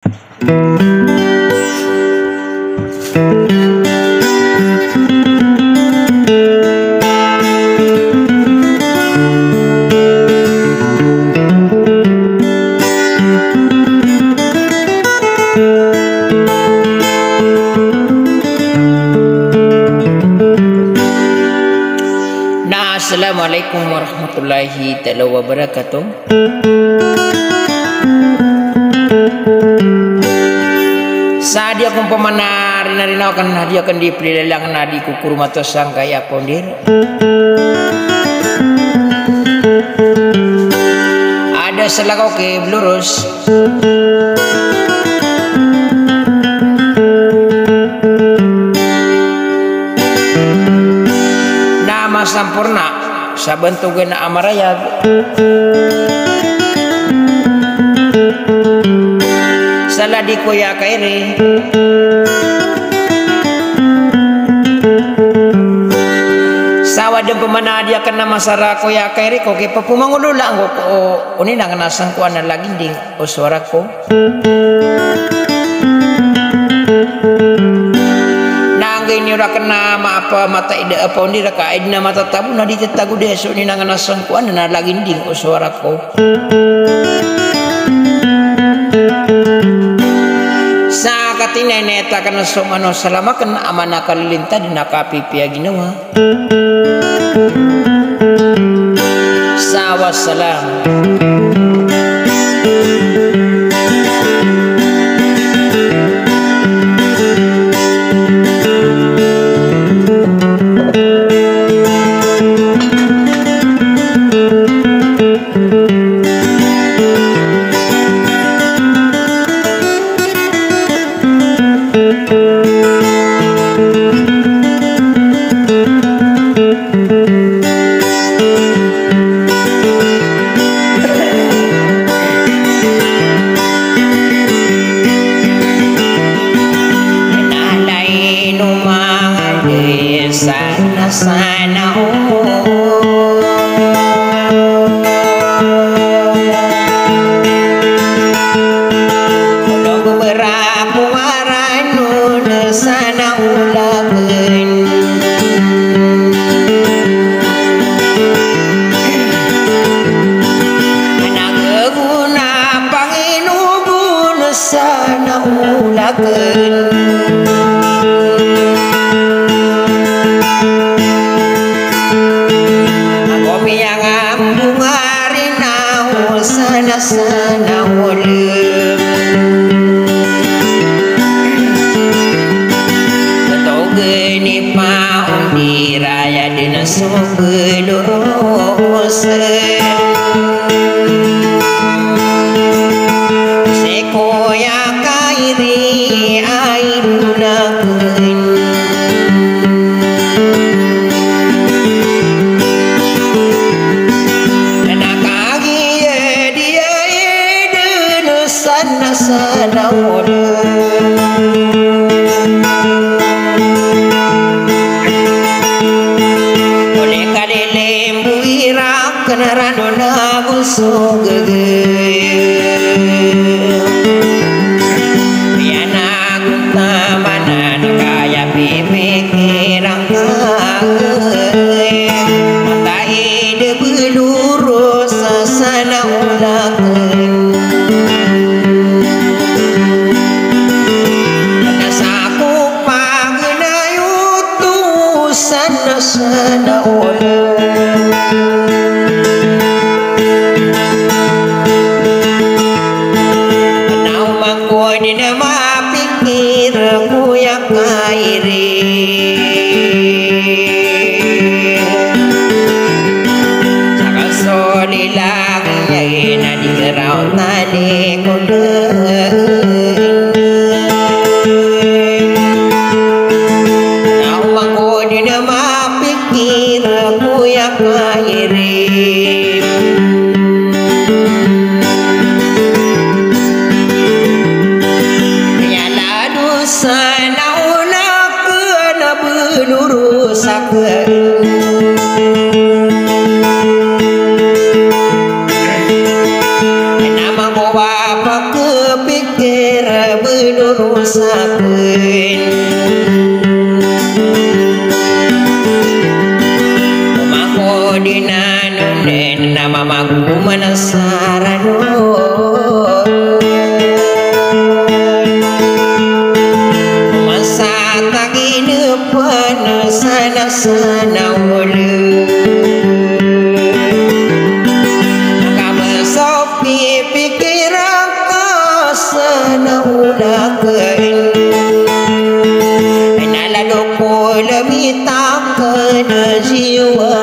Assalamualaikum warahmatullahi taala wabarakatuh. Sadia kung pamanari na rin ako kan nadia kan di prilalang nadi kukuruma to sang kaya pondir. Ada selakaw ke blurus. Nama sampurna sabentugan amaraya. Salah di koya kairi sawa dem pemana dia kena masara koya kairi ko ke pepumangulula ko uni nang nasang ko ana lagi ding o suara ko nang ini ora kena apa mata ide apa undi ka idna mata tabu na ditetagu deso ni nang nasang ko ana lagi ding o suara ko sakati neneta kana somano salama kana amana kalilinta dinakapi pia ginawa sawa salam sana udah beraku waranu sana ulagen anak guna panginubun sana ulagen sana ulum betul geni paun di raya dina sebelurus sekoya kairi airulaken sana oleh kali lembu irak kena radona busuk yana guna mana kaya pipikiran mata ide belurus sana ulaken sana ulum nau mangko di nama pikir ku ya kairi saka solilang ya ina di gerau tadi kude nau mangko di nama aku yang mengirim nyala dosa nauna kena belurusakan nama bawa kepikir benurusakeun mangko dina nunen nama magu manasarano masa tagine panasana ulu kamesopi pikiran kasana ulakeun nala doko lemitakeun jiwa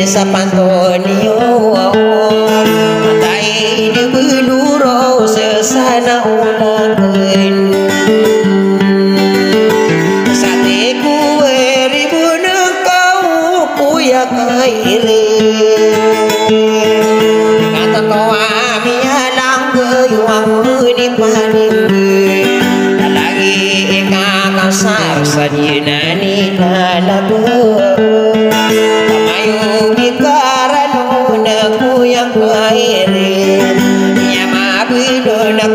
Sapantonio matai di beluro sesana ulakan sate kue ribun kau kuya kaire kata kawami alang geyuang di panim lagi kakasar sajinani nalago ayo bikarano na kuyang kaire ya mabido na